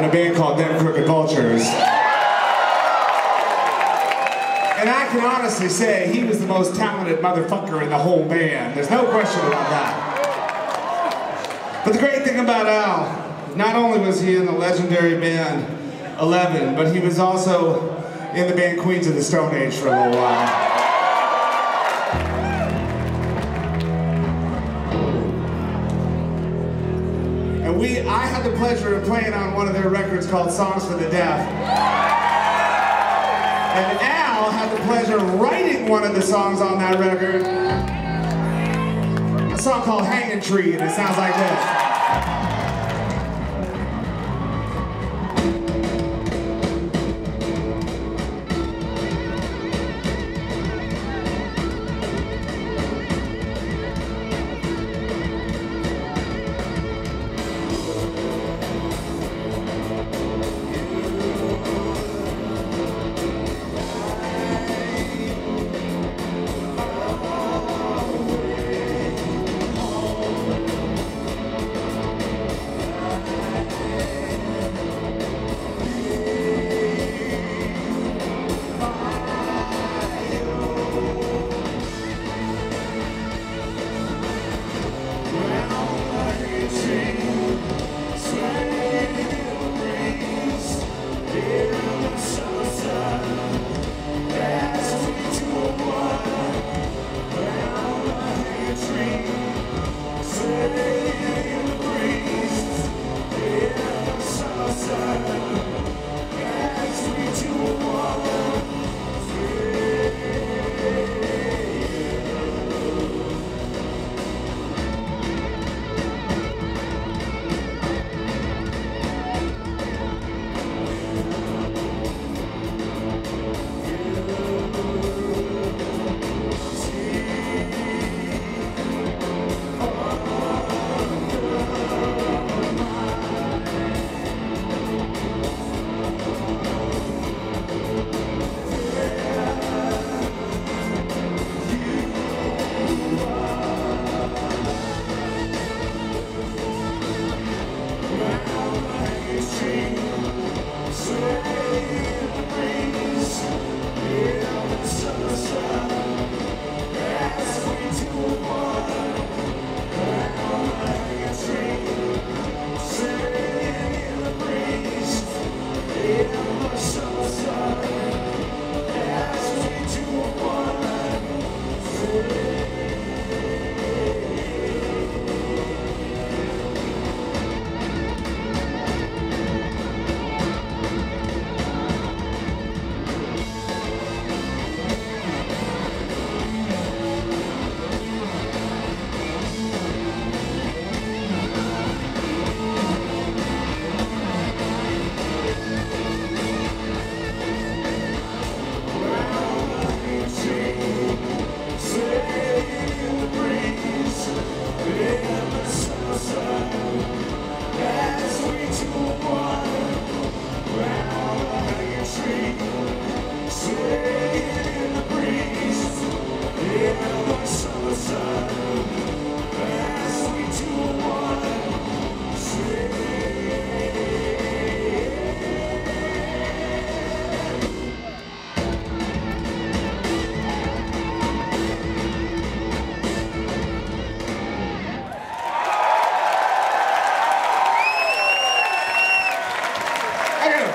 a band called Them Crooked Vultures. And I can honestly say he was the most talented motherfucker in the whole band. There's no question about that. But the great thing about Al, not only was he in the legendary band 11, but he was also in the band Queens of the Stone Age for a little while. And I had the pleasure of playing on one of their records called Songs for the Deaf. And Al had the pleasure of writing one of the songs on that record. A song called Hangin' Tree, and it sounds like this.